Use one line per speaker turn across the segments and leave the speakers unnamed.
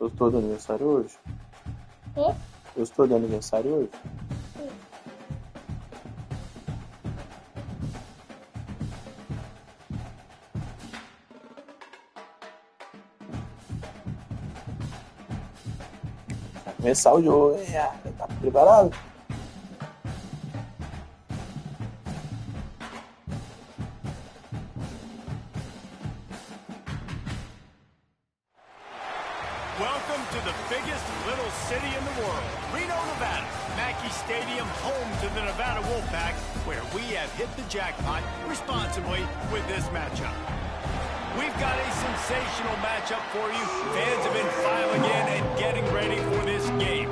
Gostou do aniversário hoje?
Quê?
Gostou do aniversário hoje?
Sim.
Vai começar o jogo. Tá preparado?
Welcome to the biggest little city in the world, Reno, Nevada. Mackey Stadium, home to the Nevada Wolfpack, where we have hit the jackpot responsibly with this matchup. We've got a sensational matchup for you. Fans have been filing in and getting ready for this game.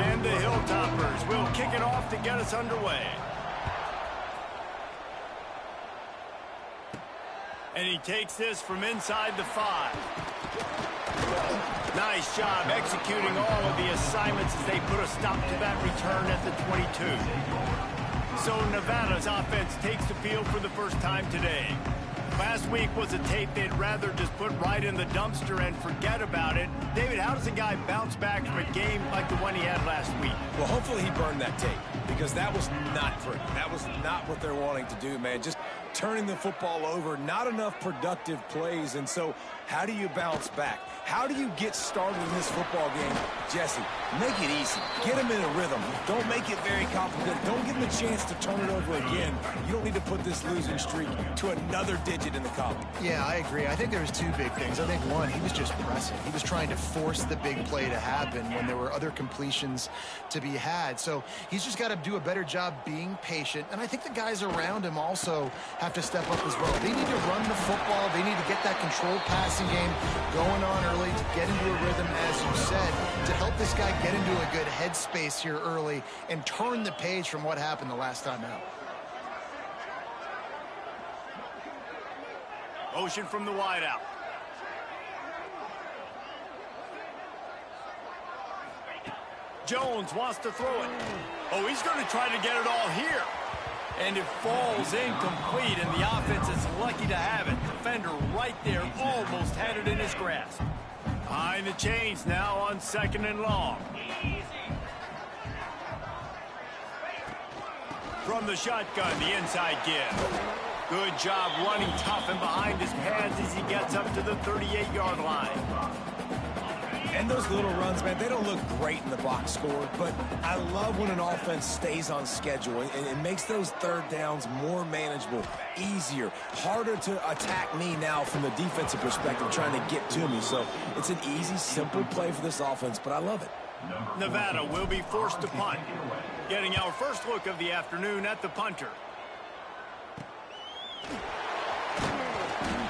And the Hilltoppers will kick it off to get us underway. And he takes this from inside the 5. Nice job executing all of the assignments as they put a stop to that return at the 22. So Nevada's offense takes the field for the first time today. Last week was a tape they'd rather just put right in the dumpster and forget about it. David, how does a guy bounce back from a game like the one he had last week?
Well, hopefully he burned that tape, because that was not pretty. That was not what they're wanting to do, man. Just turning the football over, not enough productive plays. And so how do you bounce back? How do you get started in this football game? Jesse, make it easy. Get him in a rhythm. Don't make it very complicated. Don't give him a chance to turn it over again. You don't need to put this losing streak to another digit in the column.
Yeah, I agree. I think there was two big things. I think one, he was just pressing. He was trying to force the big play to happen when there were other completions to be had. So he's just got to do a better job being patient. And I think the guys around him also have to step up as well. They need to run the football. They need to get that controlled passing game going on early to get into a rhythm, as you said, to help this guy get into a good headspace here early and turn the page from what happened the last time out.
Motion from the wideout. Jones wants to throw it. Oh, he's going to try to get it all here. And it falls incomplete, and the offense is lucky to have it. Defender right there almost had it in his grasp. Behind the chains now on 2nd and long. From the shotgun, the inside give. Good job running tough and behind his pads as he gets up to the 38-yard line.
And those little runs, man, they don't look great in the box score, but I love when an offense stays on schedule and it makes those third downs more manageable, easier, harder to attack me now from the defensive perspective trying to get to me. So it's an easy, simple play for this offense, but I love it.
Nevada will be forced to punt. Getting our first look of the afternoon at the punter.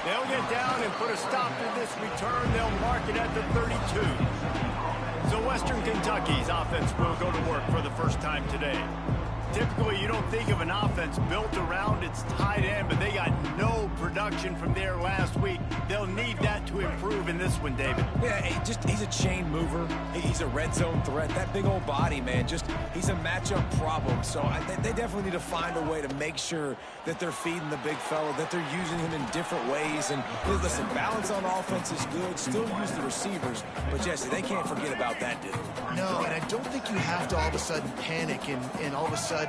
They'll get down and put a stop to this return. They'll mark it at the 32. So Western Kentucky's offense will go to work for the first time today. Typically, you don't think of an offense built around its tight end, but they got no production from there last week. They'll need that to improve in this one, David.
Yeah, he's a chain mover. He's a red zone threat. That big old body, man, he's a matchup problem. So they definitely need to find a way to make sure that they're feeding the big fella, that they're using him in different ways. And listen, balance on offense is good. Still use the receivers. But, Jesse, they can't forget about that dude.
No, and I don't think you have to all of a sudden panic and all of a sudden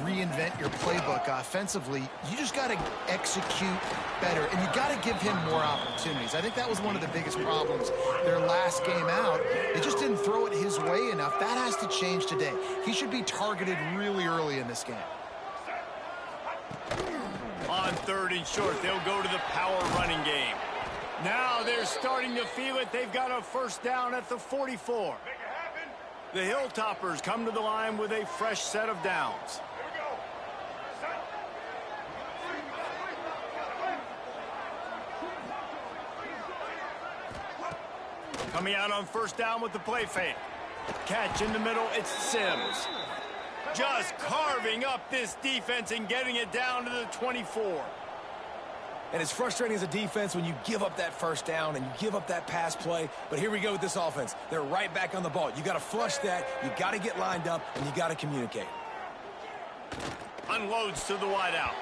reinvent your playbook offensively. You just got to execute better, and you got to give him more opportunities. I think that was one of the biggest problems their last game out. They just didn't throw it his way enough. That has to change today. He should be targeted really early in this game.
On 3rd and short, they'll go to the power running game. Now they're starting to feel it. They've got a first down at the 44. The Hilltoppers come to the line with a fresh set of downs. Coming out on first down with the play fake. Catch in the middle, it's Sims. Just carving up this defense and getting it down to the 24.
And it's frustrating as a defense when you give up that first down and you give up that pass play. But here we go with this offense. They're right back on the ball. You got to flush that. You got to get lined up, and you got to communicate.
Unloads to the wideout.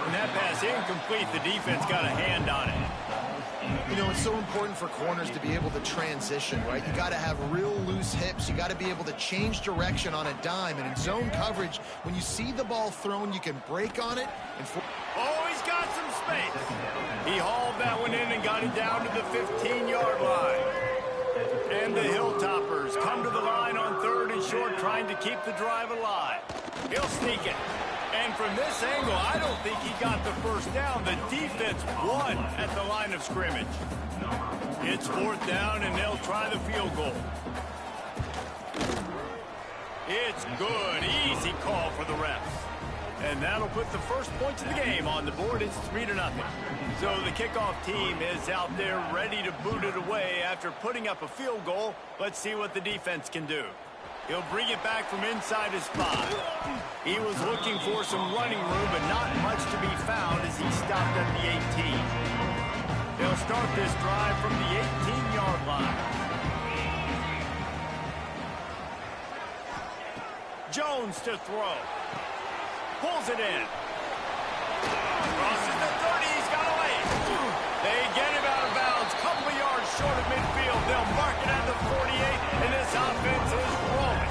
And that pass incomplete. The defense got a hand on it.
You know, it's so important for corners to be able to transition, right? You got to have real loose hips. You got to be able to change direction on a dime. And in zone coverage, when you see the ball thrown, you can break on it.
Oh, he's got some space. He hauled that one in and got it down to the 15-yard line. And the Hilltoppers come to the line on 3rd and short, trying to keep the drive alive. He'll sneak it. And from this angle, I don't think he got the first down. The defense won at the line of scrimmage. It's 4th down, and they'll try the field goal. It's good. Easy call for the refs. And that'll put the first points of the game on the board. It's 3-0. So the kickoff team is out there ready to boot it away after putting up a field goal. Let's see what the defense can do. He'll bring it back from inside his 5. He was looking for some running room, but not much to be found as he stopped at the 18. They'll start this drive from the 18-yard line. Jones to throw. Pulls it in. Crosses the 30. He's got away. They get him out of bounds. Couple of yards short of midfield. They'll mark it at the 48, and this offense is rolling.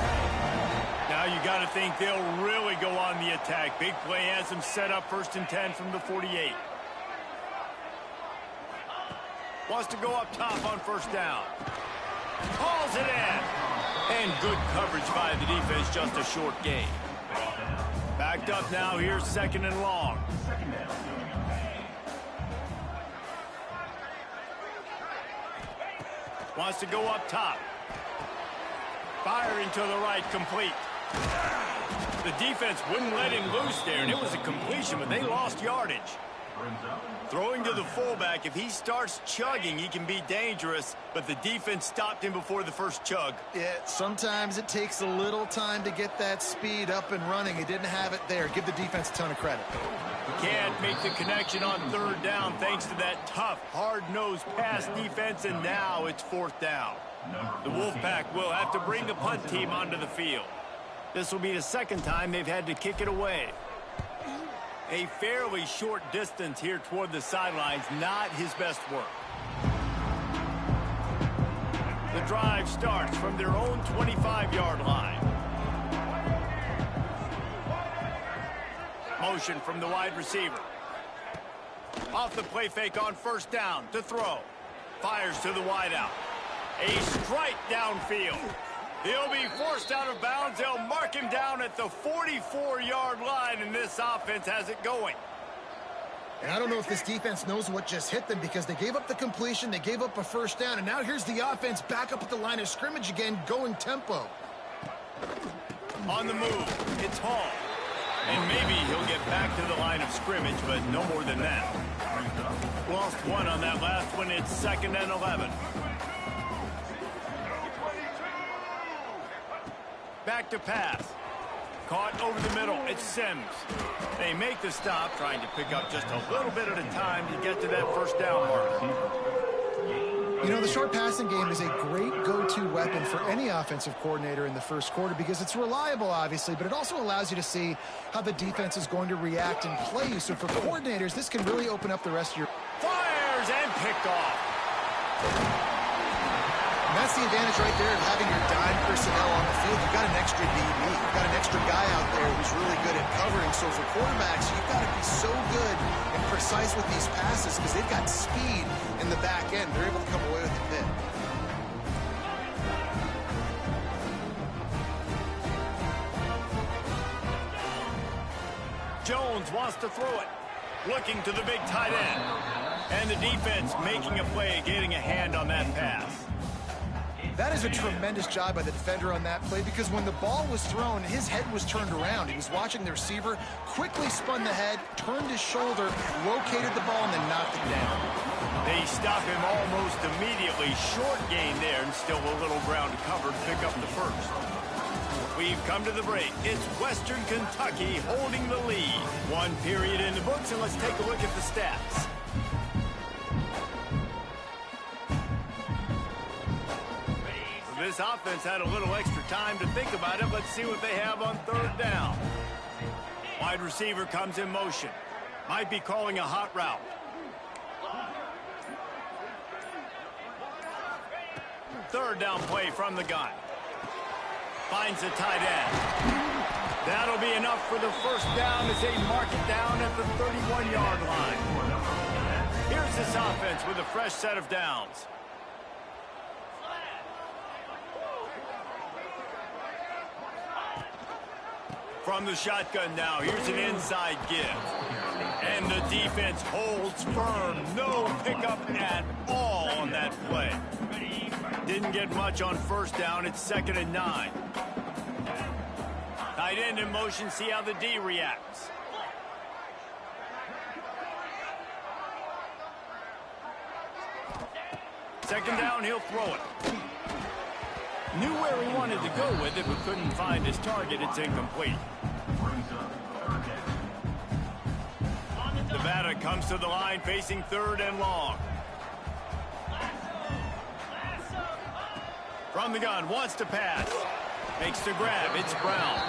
Now you got to think they'll really go on the attack. Big play has them set up 1st and 10 from the 48. Wants to go up top on 1st down. Hauls it in. And good coverage by the defense, just a short gain. Backed up now, here's 2nd and long. Wants to go up top. Firing to the right, complete. The defense wouldn't let him loose there, and it was a completion, but they lost yardage. Throwing to the fullback, if he starts chugging, he can be dangerous, but the defense stopped him before the first chug.
Yeah, sometimes it takes a little time to get that speed up and running. He didn't have it there. Give the defense a ton of credit.
He can't make the connection on 3rd down thanks to that tough, hard-nosed pass defense, and now it's 4th down. The Wolfpack will have to bring the punt team onto the field. This will be the 2nd time they've had to kick it away. A fairly short distance here toward the sidelines, not his best work. The drive starts from their own 25-yard line. Motion from the wide receiver. Off the play fake on 1st down to throw. Fires to the wideout. A strike downfield. He'll be forced out of bounds. They'll mark him down at the 44-yard line, and this offense has it going.
And I don't know if this defense knows what just hit them because they gave up the completion, they gave up a 1st down, and now here's the offense back up at the line of scrimmage again, going tempo.
On the move, it's Hall. And maybe he'll get back to the line of scrimmage, but no more than that. Lost one on that last one. It's 2nd and 11. Back to pass. Caught over the middle. It's Sims. They make the stop, trying to pick up just a little bit at a time to get to that 1st down mark.
You know, the short passing game is a great go-to weapon for any offensive coordinator in the 1st quarter because it's reliable, obviously, but it also allows you to see how the defense is going to react and play you. So for coordinators, this can really open up the rest of your...
Fires and picked off.
And that's the advantage right there of having your dime personnel on the field. You've got an extra DB. You've got an extra guy out there who's really good at covering. So for quarterbacks, you've got to be so good and precise with these passes because they've got speed in the back end. They're able to come away with the pick.
Jones wants to throw it. Looking to the big tight end. And the defense making a play, getting a hand on that pass.
That is a tremendous job by the defender on that play because when the ball was thrown, his head was turned around. He was watching the receiver, quickly spun the head, turned his shoulder, located the ball, and then knocked it down.
They stop him almost immediately. Short gain there, and still a little ground covered. Pick up the 1st. We've come to the break. It's Western Kentucky holding the lead. 1 period in the books, and let's take a look at the stats. This offense had a little extra time to think about it. Let's see what they have on 3rd down. Wide receiver comes in motion. Might be calling a hot route. third down play from the gun. Finds the tight end. That'll be enough for the first down as they mark it down at the 31-yard line. Here's this offense with a fresh set of downs. From the shotgun now, here's an inside give. And the defense holds firm. No pickup at all on that play. Didn't get much on first down. It's 2nd and 9. Tight end in motion. See how the D reacts. Second down, he'll throw it. Knew where he wanted to go with it, but couldn't find his target. It's incomplete. Nevada comes to the line facing 3rd and long. From the gun, wants to pass. Makes the grab, it's Brown.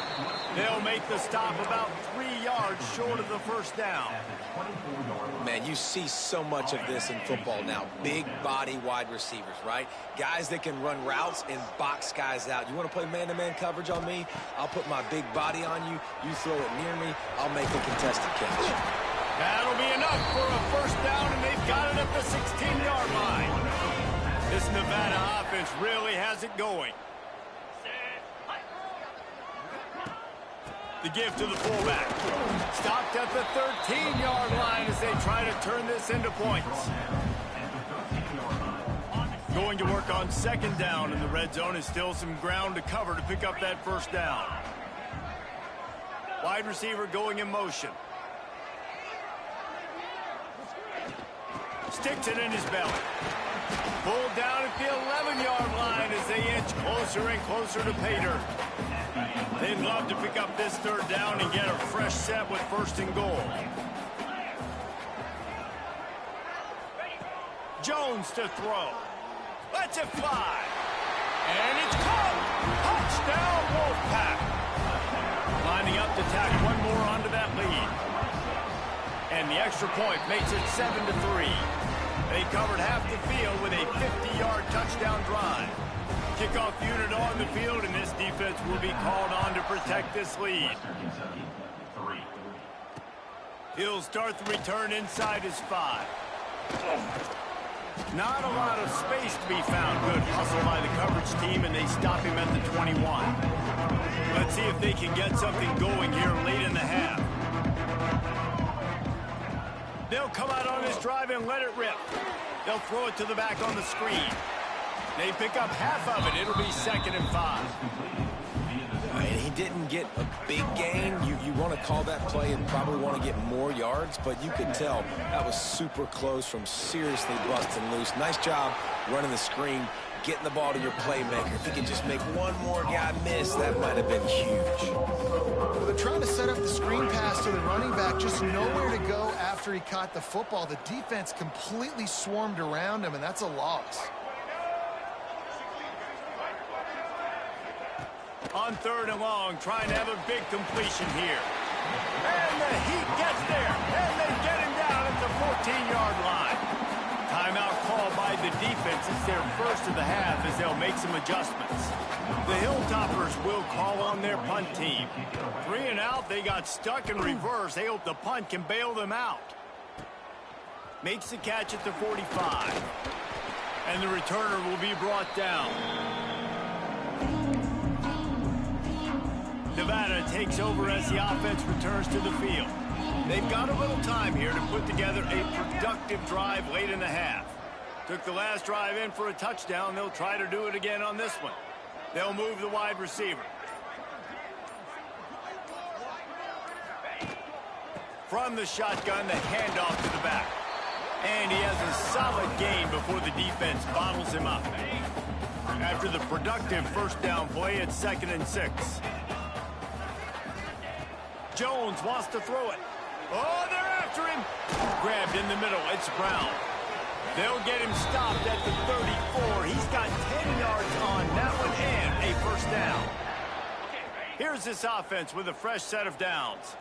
They'll make the stop about 3 yards short of the first down.
Man, you see so much of this in football now. Big body wide receivers, right? Guys that can run routes and box guys out. You want to play man-to-man coverage on me? I'll put my big body on you. You throw it near me, I'll make a contested catch.
That'll be enough for a first down, and they've got it at the 16-yard line. This Nevada offense really has it going. The give to the fullback. Stopped at the 13-yard line as they try to turn this into points. Going to work on 2nd down in the red zone is still some ground to cover to pick up that first down. Wide receiver going in motion. Sticks it in his belly. Pulled down at the 11-yard line as they inch closer and closer to pay dirt. They'd love to pick up this 3rd down and get a fresh set with 1st and goal. Jones to throw. Lets it fly. And it's caught. Touchdown, Wolfpack. Lining up to tack one more onto that lead. And the extra point makes it 7-3. They covered half the field with a 50-yard touchdown drive. Kickoff unit on the field, and this defense will be called on to protect this lead. He'll start the return inside his 5. Not a lot of space to be found. Good hustle by the coverage team, and they stop him at the 21. Let's see if they can get something going here late in the half. They'll come out on this drive and let it rip. They'll throw it to the back on the screen. They pick up half of it. It'll be 2nd and 5.
And he didn't get a big gain. You want to call that play and probably want to get more yards, but you could tell that was super close from seriously busting loose. Nice job running the screen, getting the ball to your playmaker. If he could just make one more guy miss, that might have been huge.
They're trying to set up the screen pass to the running back, just nowhere to go after he caught the football. The defense completely swarmed around him, and that's a loss.
On 3rd and long, trying to have a big completion here. And the Heat gets there, and they get him down at the 14-yard line. Timeout called by the defense. It's their first of the half as they'll make some adjustments. The Hilltoppers will call on their punt team. 3 and out, they got stuck in reverse. They hope the punt can bail them out. Makes the catch at the 45. And the returner will be brought down. Nevada takes over as the offense returns to the field. They've got a little time here to put together a productive drive late in the half. Took the last drive in for a touchdown. They'll try to do it again on this one. They'll move the wide receiver. From the shotgun, the handoff to the back. And he has a solid gain before the defense bottles him up. After the productive first down play, it's 2nd and 6. Jones wants to throw it. Oh, they're after him. Grabbed in the middle. It's Brown. They'll get him stopped at the 34. He's got 10 yards on that one and a first down. Here's this offense with a fresh set of downs.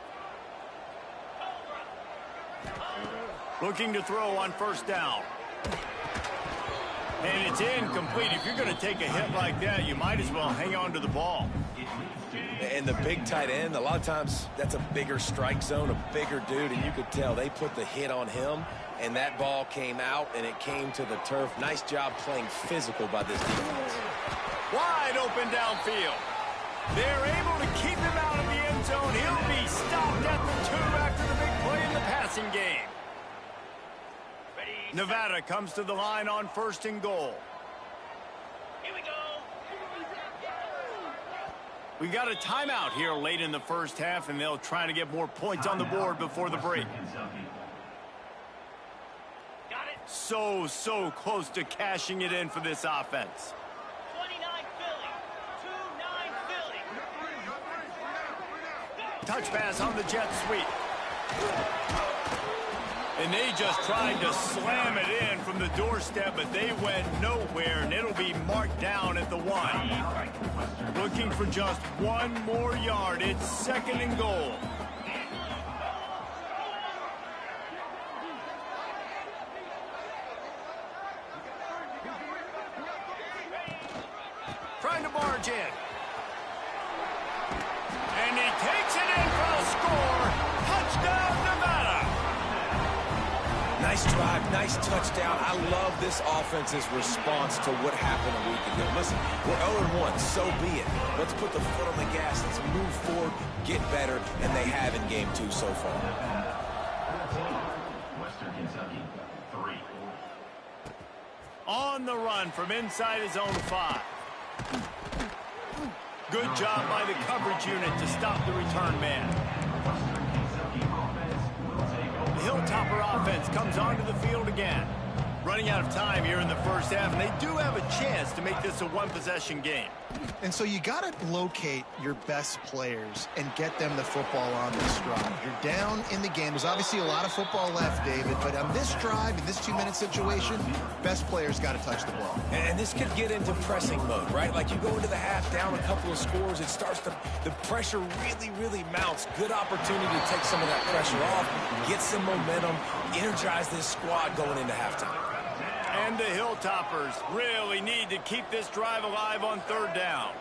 Looking to throw on first down. And it's incomplete. If you're going to take a hit like that, you might as well hang on to the ball.
And the big tight end, a lot of times that's a bigger strike zone, a bigger dude, and you could tell they put the hit on him, and that ball came out, and it came to the turf. Nice job playing physical by this defense.
Wide open downfield. They're able to keep him out of the end zone. He'll be stopped at the 2 after the big play in the passing game. Nevada comes to the line on 1st and goal.
Here we go.
We got a timeout here late in the first half, and they'll try to get more points on the board before the break.
Got it.
So close to cashing it in for this offense.
29 Philly. 2-9 Philly.
Touch pass on the jet sweep. And they just tried to slam it in from the doorstep, but they went nowhere, and it'll be marked down at the 1. Looking for just 1 more yard. It's 2nd and goal. Trying to barge in. And he takes it in for the score. Touchdown, Nevada.
Nice drive, nice touchdown. I love this offense's response to what happened a week ago. Listen, we're 0-1, so be it. Let's put the foot on the gas. Let's move forward, get better, and they have in game 2 so far.
Western Kentucky, 3.
On the run from inside his own 5. Good job by the coverage unit to stop the return man. The Hilltopper offense comes onto the field again. Running out of time here in the first half, and they do have a chance to make this a 1-possession game.
And so you got to locate your best players and get them the football on this drive. You're down in the game. There's obviously a lot of football left, David, but on this drive, in this 2-minute situation, best players got to touch the ball.
And this could get into pressing mode, right? Like you go into the half down a couple of scores, it starts to, the pressure really mounts. Good opportunity to take some of that pressure off, get some momentum, energize this squad going into halftime.
And the Hilltoppers really need to keep this drive alive on 3rd down.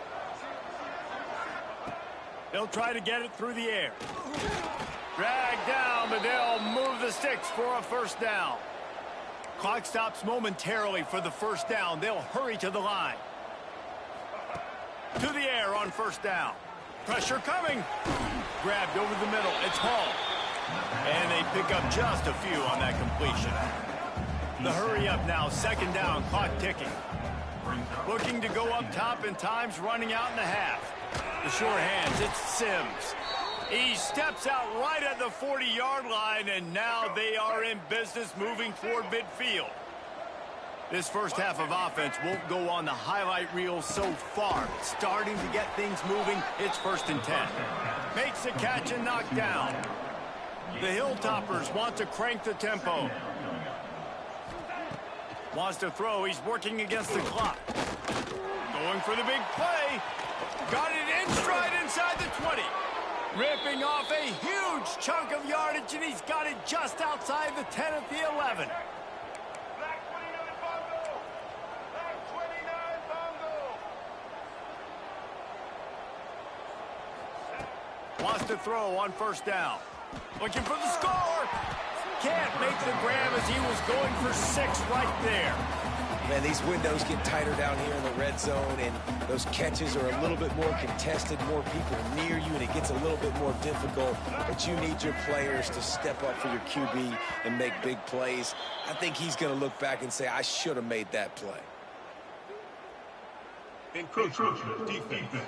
They'll try to get it through the air. Drag down, but they'll move the sticks for a 1st down. Clock stops momentarily for the 1st down. They'll hurry to the line. To the air on 1st down. Pressure coming. Grabbed over the middle. It's Hall. And they pick up just a few on that completion. The hurry up now, 2nd down, clock ticking. Looking to go up top, and time's running out in the half. The short hands, it's Sims. He steps out right at the 40-yard line, and now they are in business moving toward midfield. This first half of offense won't go on the highlight reel so far. It's starting to get things moving. It's 1st and 10. Makes the catch and knocked down. The Hilltoppers want to crank the tempo. Wants to throw. He's working against the clock. Going for the big play. Got it in stride inside the 20. Ripping off a huge chunk of yardage, and he's got it just outside the 10 at the 11. Wants to throw on 1st down. Looking for the score. Can't make the grab as he was going for 6 right there.
Man, these windows get tighter down here in the red zone, and those catches are a little bit more contested, more people near you, and it gets a little bit more difficult. But you need your players to step up for your QB and make big plays. I think he's going to look back and say, I should have made that play.
Encroachment defense.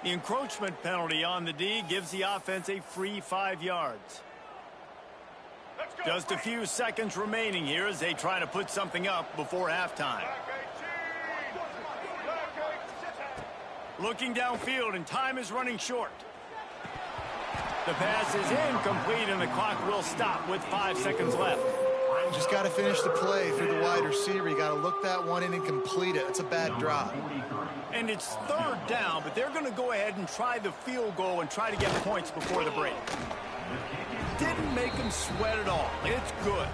The encroachment penalty on the D gives the offense a free 5 yards. Just a few seconds remaining here as they try to put something up before halftime. Looking downfield, and time is running short. The pass is incomplete, and the clock will stop with 5 seconds left.
Just got to finish the play through the wide receiver. You got to look that one in and complete it. It's a bad drop.
And it's 3rd down, but they're going to go ahead and try the field goal and try to get points before the break. Didn't make him sweat at all. It's good.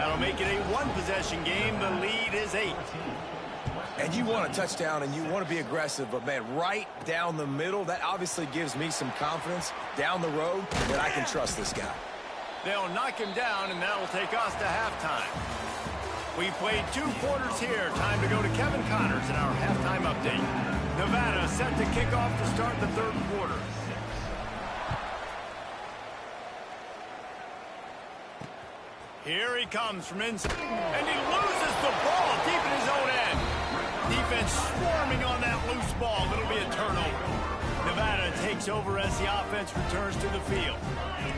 That'll make it a one-possession game. The lead is 8.
And you want a touchdown and you want to be aggressive, but, man, right down the middle, that obviously gives me some confidence down the road that I can trust this guy.
They'll knock him down, and that'll take us to halftime. We played 2 quarters here. Time to go to Kevin Connors in our halftime update. Nevada set to kick off to start the 3rd quarter. Here he comes from inside, and he loses the ball deep in his own end. Defense swarming on that loose ball. It'll be a turnover. Nevada takes over as the offense returns to the field.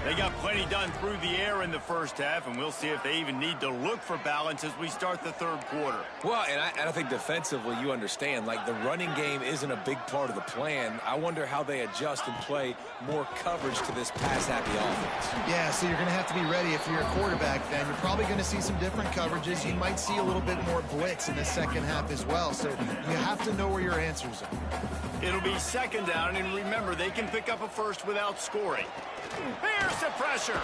They got plenty done through the air in the first half, and we'll see if they even need to look for balance as we start the 3rd quarter.
Well, and I think defensively, you understand, like the running game isn't a big part of the plan. I wonder how they adjust and play more coverage to this pass-happy offense.
Yeah, so you're going to have to be ready if you're a quarterback then. You're probably going to see some different coverages. You might see a little bit more blitz in the second half as well, so you have to know where your answers are.
It'll be 2nd down, and remember, they can pick up a first without scoring. Here's the pressure.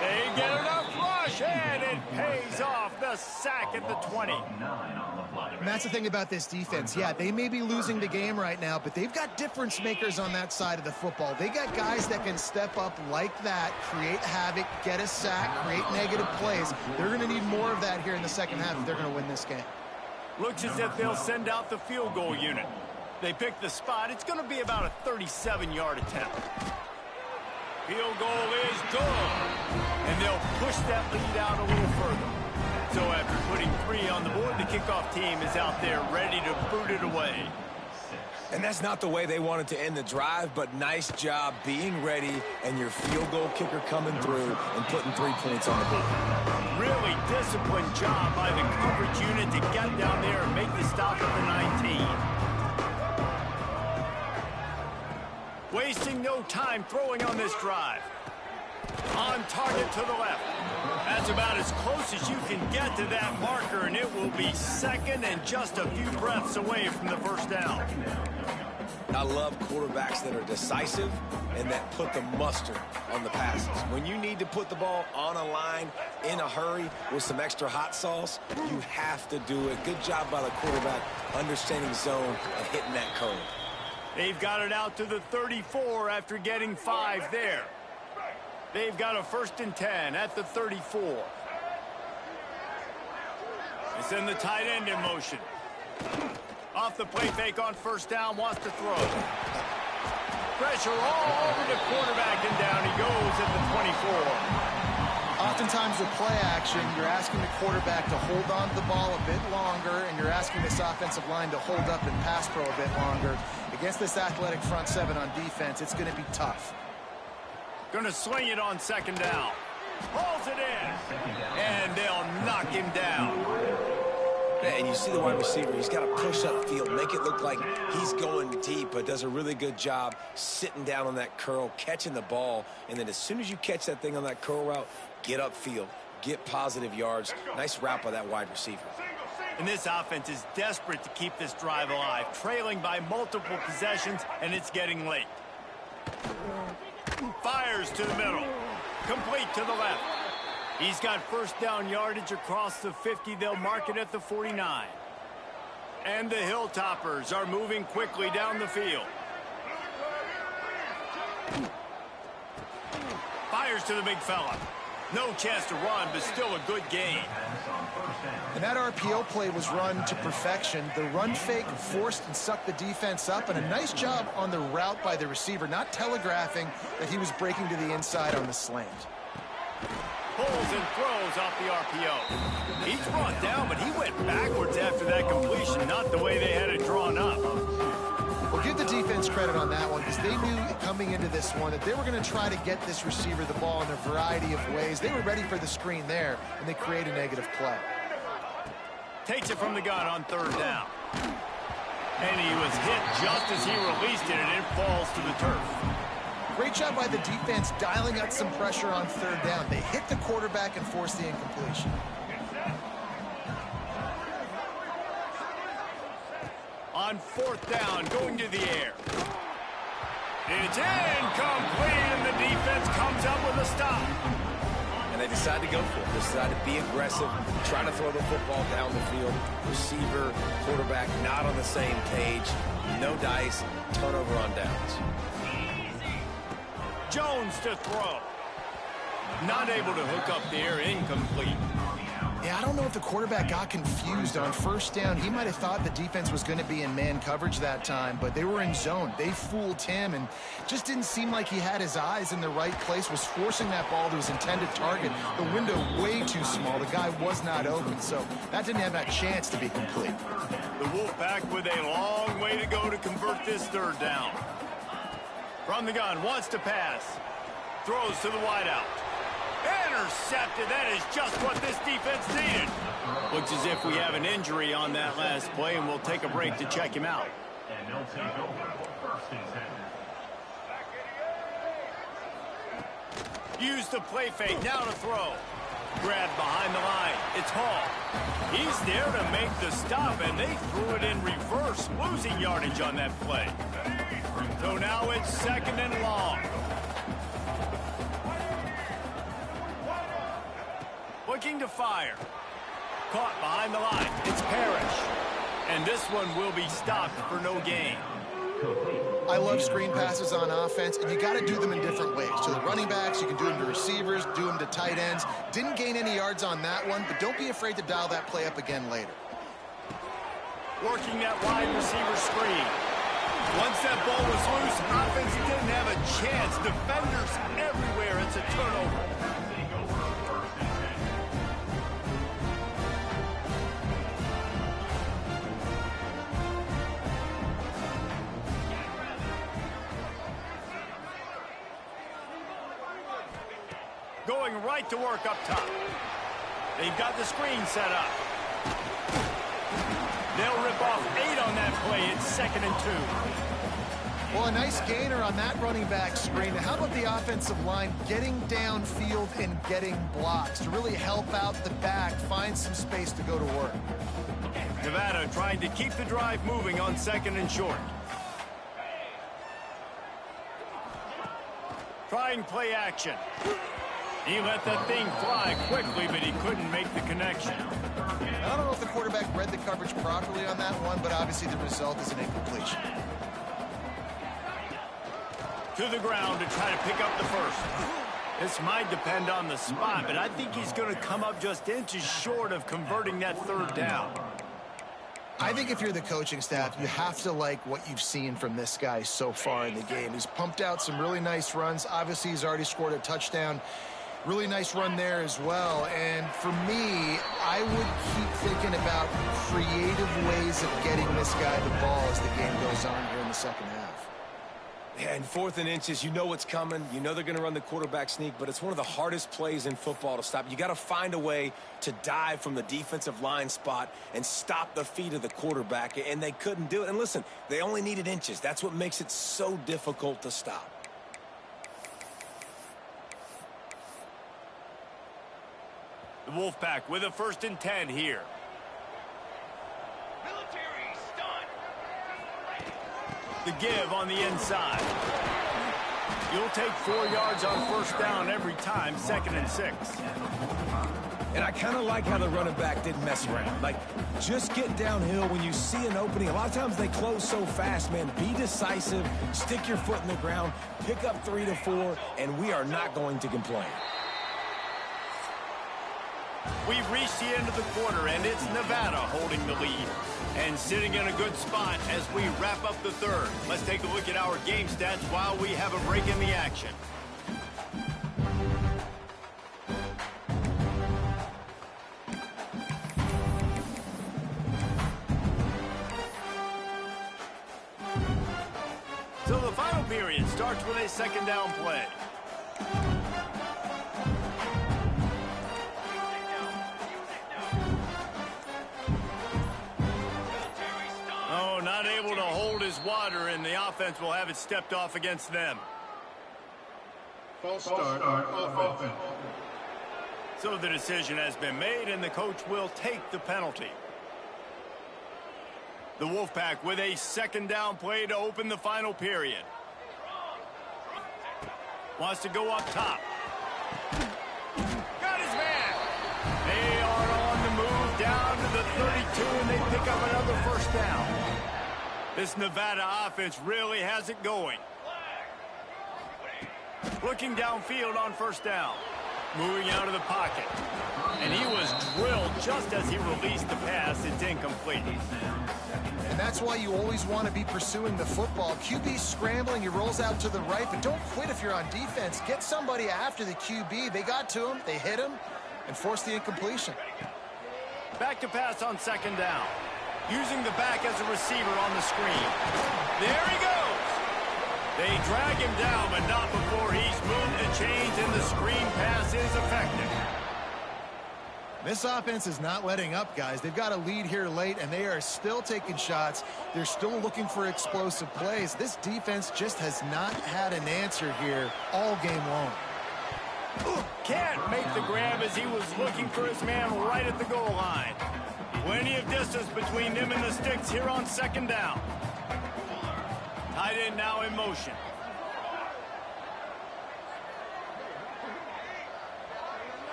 They get enough rush, and it pays off. The sack at the 20.
And that's the thing about this defense. Yeah, they may be losing the game right now, but they've got difference makers on that side of the football. They got guys that can step up like that, create havoc, get a sack, create negative plays. They're going to need more of that here in the second half if they're going to win this game.
Looks as if they'll send out the field goal unit. They pick the spot. It's going to be about a 37-yard attempt. Field goal is good. And they'll push that lead out a little further. So after putting 3 on the board, the kickoff team is out there ready to boot it away.
And that's not the way they wanted to end the drive, but nice job being ready and your field goal kicker coming through and putting 3 points on the board.
Really disciplined job by the coverage unit to get down there and make the stop at the 19. Wasting no time throwing on this drive. On target to the left. That's about as close as you can get to that marker, and it will be 2nd and just a few breaths away from the first down.
I love quarterbacks that are decisive and that put the mustard on the passes. When you need to put the ball on a line in a hurry with some extra hot sauce, you have to do it. Good job by the quarterback understanding zone and hitting that curve.
They've got it out to the 34 after getting 5 there. They've got a 1st and 10 at the 34. They send the tight end in motion. Off the play fake on 1st down, wants to throw. Pressure all over the quarterback, and down he goes at the 24.
Oftentimes with play action, you're asking the quarterback to hold on to the ball a bit longer, and you're asking this offensive line to hold up and pass pro a bit longer. Against this athletic front 7 on defense, it's going to be tough.
Going to swing it on 2nd down. Pulls it in, and they'll knock him down.
And you see the wide receiver, he's got to push upfield, make it look like he's going deep, but does a really good job sitting down on that curl, catching the ball, and then as soon as you catch that thing on that curl route, get upfield, get positive yards. Nice route by that wide receiver.
And this offense is desperate to keep this drive alive, trailing by multiple possessions, and it's getting late. Fires to the middle. Complete to the left. He's got 1st down yardage across the 50. They'll mark it at the 49. And the Hilltoppers are moving quickly down the field. Fires to the big fella. No chance to run, but still a good gain.
And that RPO play was run to perfection. The run fake forced and sucked the defense up, and a nice job on the route by the receiver, not telegraphing that he was breaking to the inside on the slant.
Pulls and throws off the RPO. He's brought down, but he went backwards after that completion, not the way they had it drawn up.
Well, give the defense credit on that one, because they knew coming into this one that they were going to try to get this receiver the ball in a variety of ways. They were ready for the screen there, and they create a negative play.
Takes it from the gun on 3rd down. And he was hit just as he released it, and it falls to the turf.
Great job by the defense dialing out some pressure on 3rd down. They hit the quarterback and forced the incompletion.
On 4th down, going to the air. It's incomplete, and the defense comes up with a stop.
And and they decide to go for it. They decide to be aggressive, try to throw the football down the field. Receiver, quarterback, not on the same page. No dice, turnover on downs.
Jones to throw. Not able to hook up there, incomplete.
Yeah, I don't know if the quarterback got confused on first down. He might have thought the defense was going to be in man coverage that time, but they were in zone. They fooled him and just didn't seem like he had his eyes in the right place, was forcing that ball to his intended target. The window way too small. The guy was not open, so that didn't have that chance to be complete.
The Wolfpack with a long way to go to convert this third down. From the gun, wants to pass. Throws to the wideout. Intercepted. That is just what this defense needed. Looks as if we have an injury on that last play, and we'll take a break to check him out.
And they'll take over first and 10.
Use the play fake. Now to throw. Grab behind the line. It's Hall. He's there to make the stop, and they threw it in reverse, losing yardage on that play. So now it's second and long. Looking to fire. Caught behind the line. It's Parrish. And this one will be stopped for no gain.
I love screen passes on offense, and you got to do them in different ways. To the running backs, you can do them to receivers, do them to tight ends. Didn't gain any yards on that one, but don't be afraid to dial that play up again later.
Working that wide receiver screen. Once that ball was loose, offense didn't have a chance. Defenders everywhere. It's a turnover. Going right to work up top. They've got the screen set up. They'll rip off 8 on that play. It's second and 2.
Well, a nice gainer on that running back screen. How about the offensive line getting downfield and getting blocks to really help out the back, find some space to go to work?
Nevada trying to keep the drive moving on second and short. Trying play action. He let that thing fly quickly, but he couldn't make the connection.
I don't know if the quarterback read the coverage properly on that one, but obviously the result is an incompletion.
To the ground to try to pick up the first. This might depend on the spot, but I think he's going to come up just inches short of converting that third down.
I think if you're the coaching staff, you have to like what you've seen from this guy so far in the game. He's pumped out some really nice runs. Obviously, he's already scored a touchdown. Really nice run there as well. And for me, I would keep thinking about creative ways of getting this guy the ball as the game goes on here in the second half.
Yeah, and 4th and inches, you know what's coming. You know they're going to run the quarterback sneak, but it's one of the hardest plays in football to stop. You got to find a way to dive from the defensive line spot and stop the feet of the quarterback, and they couldn't do it. And listen, they only needed inches. That's what makes it so difficult to stop.
The Wolfpack with a 1st and 10 here.
Military stunt.
The give on the inside. You'll take 4 yards on first down every time, 2nd and 6.
And I kind of like how the running back didn't mess around. Like, just get downhill when you see an opening. A lot of times they close so fast, man. Be decisive, stick your foot in the ground, pick up 3 to 4, and we are not going to complain.
We've reached the end of the quarter, and it's Nevada holding the lead and sitting in a good spot as we wrap up the third. Let's take a look at our game stats while we have a break in the action. So the final period starts with a 2nd down play. Not able to hold his water, and the offense will have it stepped off against them.
False start offense.
So the decision has been made, and the coach will take the penalty. The Wolfpack with a 2nd down play to open the final period. Wants to go up top. Got pick up another first down. This Nevada offense really has it going. Looking downfield on first down. Moving out of the pocket. And he was drilled just as he released the pass. It's incomplete.
And that's why you always want to be pursuing the football. QB scrambling, he rolls out to the right, but don't quit if you're on defense. Get somebody after the QB. They got to him, they hit him, and forced the incompletion.
Back to pass on second down. Using the back as a receiver on the screen. There he goes. They drag him down, but not before he's moved the chains, and the screen pass is effective.
This offense is not letting up, guys. They've got a lead here late, and they are still taking shots. They're still looking for explosive plays. This defense just has not had an answer here all game long.
Can't make the grab as he was looking for his man right at the goal line. Plenty of distance between them and the sticks here on second down. Tight end now in motion.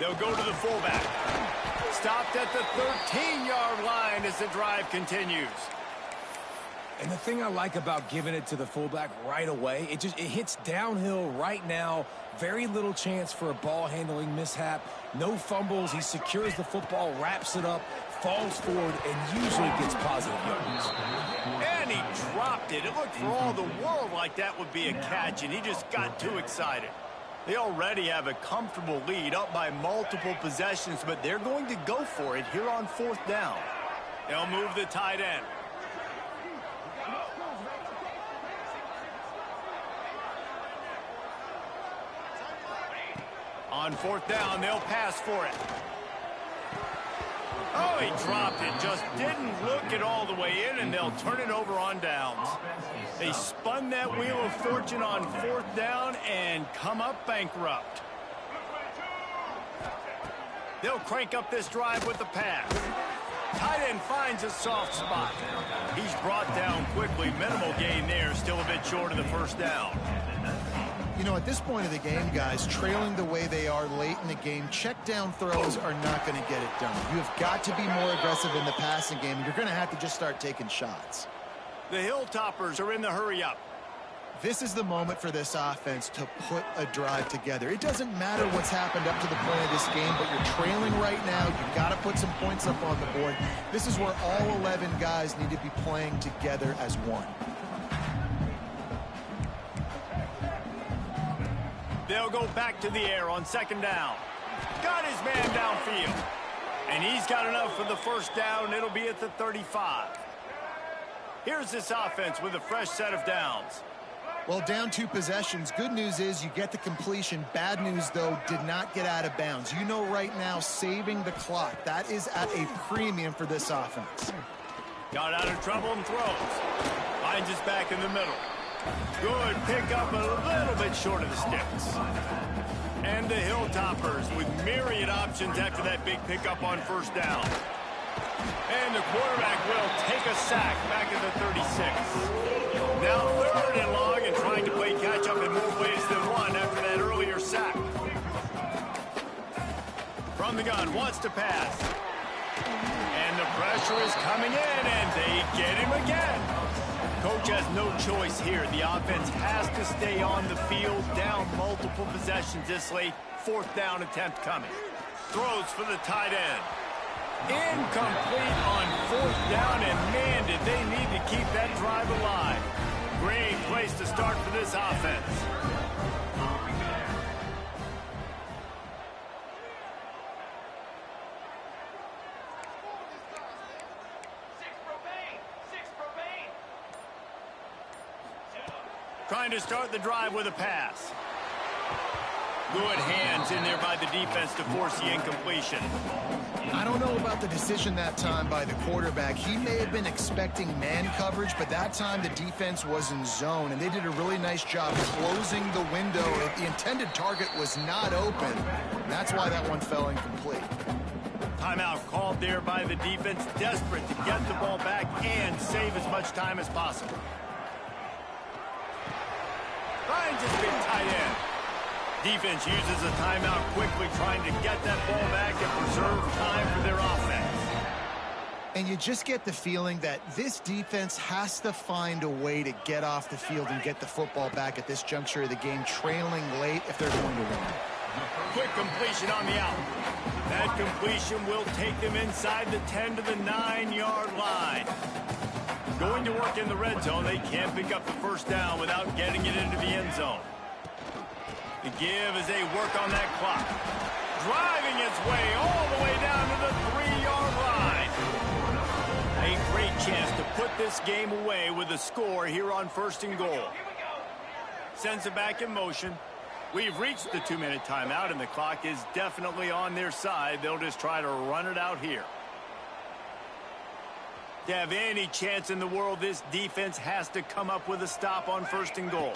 They'll go to the fullback. Stopped at the 13-yard line as the drive continues.
And the thing I like about giving it to the fullback right away, it hits downhill right now. Very little chance for a ball handling mishap. No fumbles. He secures the football, wraps it up, falls forward, and usually gets positive yards.
And he dropped it. It looked for all the world like that would be a catch, and he just got too excited. They already have a comfortable lead up by multiple possessions, but they're going to go for it here on fourth down. They'll move the tight end. On fourth down, they'll pass for it. Oh, he dropped it. Just didn't look it all the way in, and they'll turn it over on downs. They spun that wheel of fortune on fourth down and come up bankrupt. They'll crank up this drive with the pass. Tight end finds a soft spot. He's brought down quickly. Minimal gain there. Still a bit short of the first down.
You know, at this point of the game, guys, trailing the way they are late in the game, check down throws are not going to get it done. You have got to be more aggressive in the passing game. You're going to have to just start taking shots.
The Hilltoppers are in the hurry-up.
This is the moment for this offense to put a drive together. It doesn't matter what's happened up to the point of this game, but you're trailing right now. You've got to put some points up on the board. This is where all 11 guys need to be playing together as one.
They'll go back to the air on second down. Got his man downfield. And he's got enough for the first down. It'll be at the 35. Here's this offense with a fresh set of downs.
Well, down 2 possessions. Good news is you get the completion. Bad news, though, did not get out of bounds. You know right now, saving the clock. That is at a premium for this offense.
Got out of trouble and throws. Finds us back in the middle. Good pickup, a little bit short of the sticks. And the Hilltoppers with myriad options after that big pickup on first down. And the quarterback will take a sack back at the 36. Now third and long and trying to play catch-up in more ways than one after that earlier sack. From the gun, wants to pass. And the pressure is coming in, and they get him again. Coach has no choice here. The offense has to stay on the field, down multiple possessions this late. Fourth down attempt coming. Throws for the tight end. Incomplete on fourth down, and man, did they need to keep that drive alive. Great place to start for this offense. Trying to start the drive with a pass. Good hands in there by the defense to force the incompletion.
I don't know about the decision that time by the quarterback. He may have been expecting man coverage, but that time the defense was in zone, and they did a really nice job closing the window. The intended target was not open. That's why that one fell incomplete.
Timeout called there by the defense, desperate to get the ball back and save as much time as possible. Finds his big tight end. Defense uses a timeout quickly, trying to get that ball back and preserve time for their offense.
And you just get the feeling that this defense has to find a way to get off the field and get the football back at this juncture of the game, trailing late if they're going to win.
Quick completion on the out. That completion will take them inside the 10 to the 9-yard line. Going to work in the red zone, they can't pick up the first down without getting it into the end zone. The give as they work on that clock. Driving its way all the way down to the 3-yard line. A great chance to put this game away with a score here on 1st and goal. Sends it back in motion. We've reached the 2-minute timeout, and the clock is definitely on their side. They'll just try to run it out here. To have any chance in the world, this defense has to come up with a stop on 1st and goal.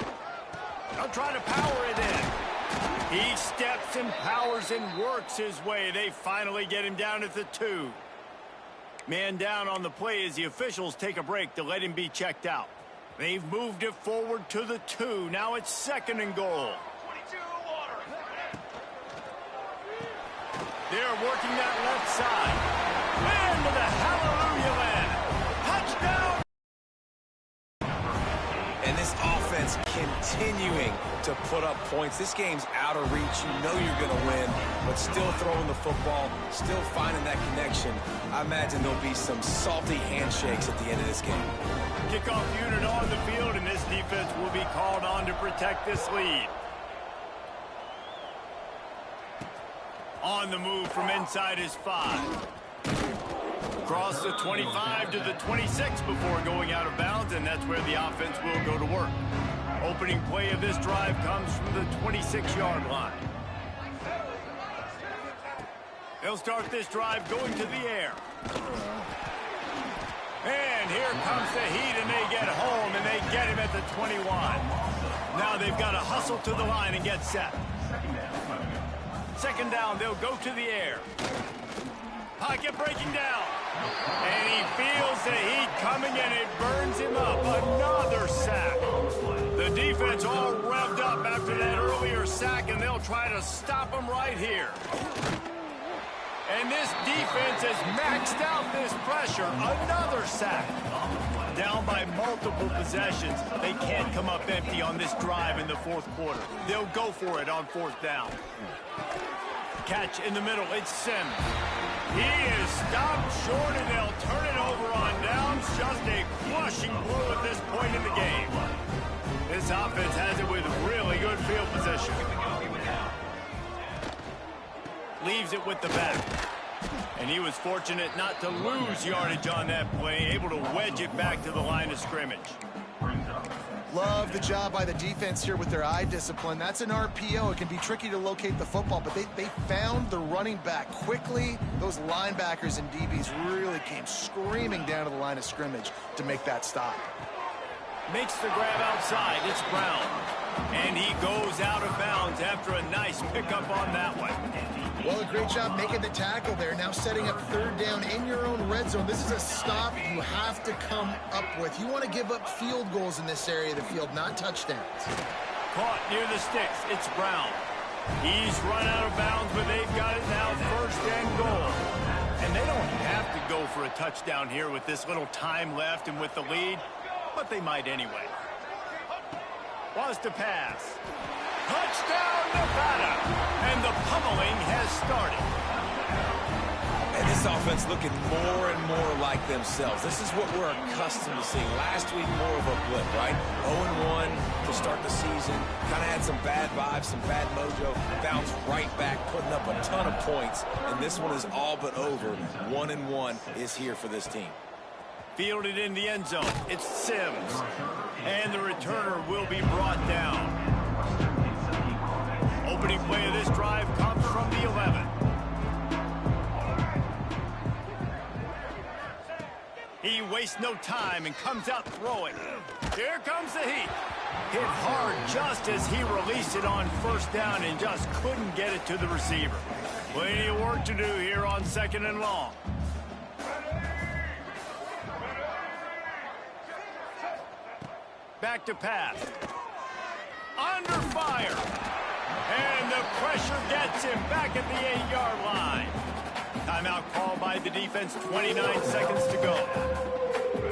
They'll try to power it in. He steps and powers and works his way. They finally get him down at the 2. Man down on the play as the officials take a break to let him be checked out. They've moved it forward to the 2. Now it's 2nd and goal. They're working that left side. Into the hallelujah land. Touchdown!
And this offense continuing to put up points. This game's out of reach. You know you're going to win, but still throwing the football, still finding that connection. I imagine there'll be some salty handshakes at the end of this game.
Kickoff unit on the field, and this defense will be called on to protect this lead. On the move from inside his 5. Across the 25 to the 26 before going out of bounds, and that's where the offense will go to work. Opening play of this drive comes from the 26-yard line. They'll start this drive going to the air. And here comes the heat, and they get home, and they get him at the 21. Now they've got to hustle to the line and get set. 2nd down, they'll go to the air. Pocket breaking down. And he feels the heat coming, and it burns him up. Another sack. The defense all revved up after that earlier sack, and they'll try to stop him right here. And this defense has maxed out this pressure. Another sack. Down by multiple possessions. They can't come up empty on this drive in the 4th quarter. They'll go for it on 4th down. Catch in the middle. It's Sims. He is stopped short, and they'll turn it over on downs. Just a crushing blow at this point in the game. This offense has it with really good field position. Leaves it with the back. And he was fortunate not to lose yardage on that play, able to wedge it back to the line of scrimmage.
Love the job by the defense here with their eye discipline. That's an RPO. It can be tricky to locate the football, but they found the running back quickly. Those linebackers and DBs really came screaming down to the line of scrimmage to make that stop.
Makes the grab outside. It's Brown. And he goes out of bounds after a nice pickup on that one.
Well, a great job making the tackle there. Now setting up 3rd down in your own red zone. This is a stop you have to come up with. You want to give up field goals in this area of the field, not touchdowns.
Caught near the sticks. It's Brown. He's run out of bounds, but they've got it now 1st and goal. And they don't have to go for a touchdown here with this little time left and with the lead, but they might anyway. Wants to pass. Touchdown, Nevada! And the pummeling has started.
And this offense looking more and more like themselves. This is what we're accustomed to seeing. Last week, more of a blip, right? 0-1 to start the season. Kind of had some bad vibes, some bad mojo. Bounced right back, putting up a ton of points. And this one is all but over. 1-1 is here for this team.
Fielded in the end zone. It's Sims. And the returner will be brought down. Opening play of this drive comes from the 11. He wastes no time and comes out throwing. Here comes the heat. Hit hard just as he released it on 1st down and just couldn't get it to the receiver. Plenty of work to do here on 2nd and long. Back to pass. Under fire. And the pressure gets him back at the 8-yard line. Timeout called by the defense, 29 seconds to go.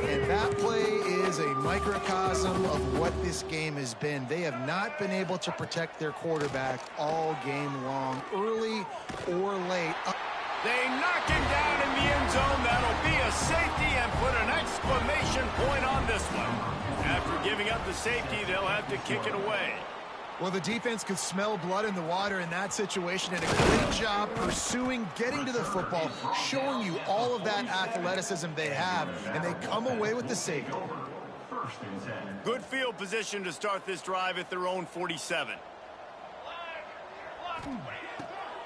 And that play is a microcosm of what this game has been. They have not been able to protect their quarterback all game long, early or late.
They knock him down in the end zone. That'll be a safety and put an exclamation point on this one. After giving up the safety, they'll have to kick it away.
Well, the defense could smell blood in the water in that situation, and a great job pursuing, getting to the football, showing you all of that athleticism they have, and they come away with the safety.
Good field position to start this drive at their own 47.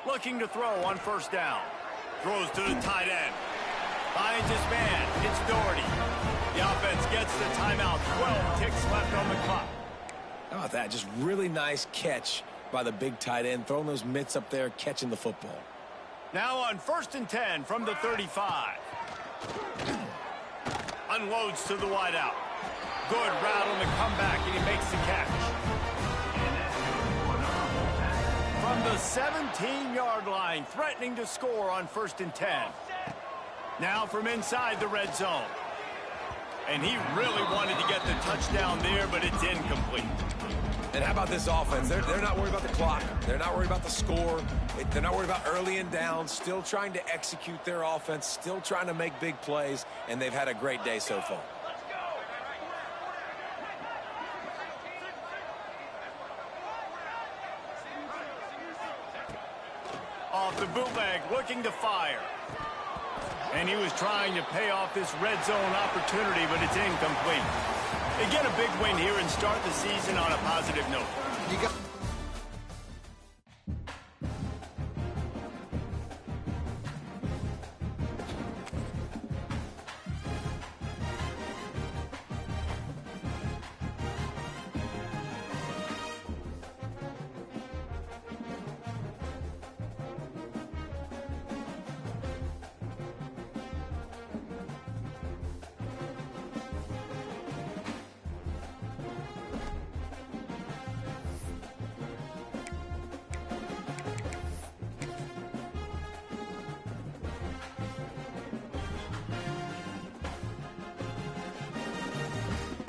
Looking to throw on first down. Throws to the tight end. Finds his man. It's Doherty. The offense gets the timeout. 12 ticks left on the clock.
How about that? Just really nice catch by the big tight end, throwing those mitts up there, catching the football.
Now on 1st and 10 from the 35. Unloads to the wideout. Good route on the comeback, and he makes the catch. From the 17-yard line, threatening to score on 1st and 10. Now from inside the red zone. And he really wanted to get the touchdown there, but it's incomplete.
And how about this offense? They're not worried about the clock. They're not worried about the score. They're not worried about early and down. Still trying to execute their offense. Still trying to make big plays. And they've had a great day so far.
Off the bootleg, looking to fire. And he was trying to pay off this red zone opportunity, but it's incomplete. They get a big win here and start the season on a positive note.
You got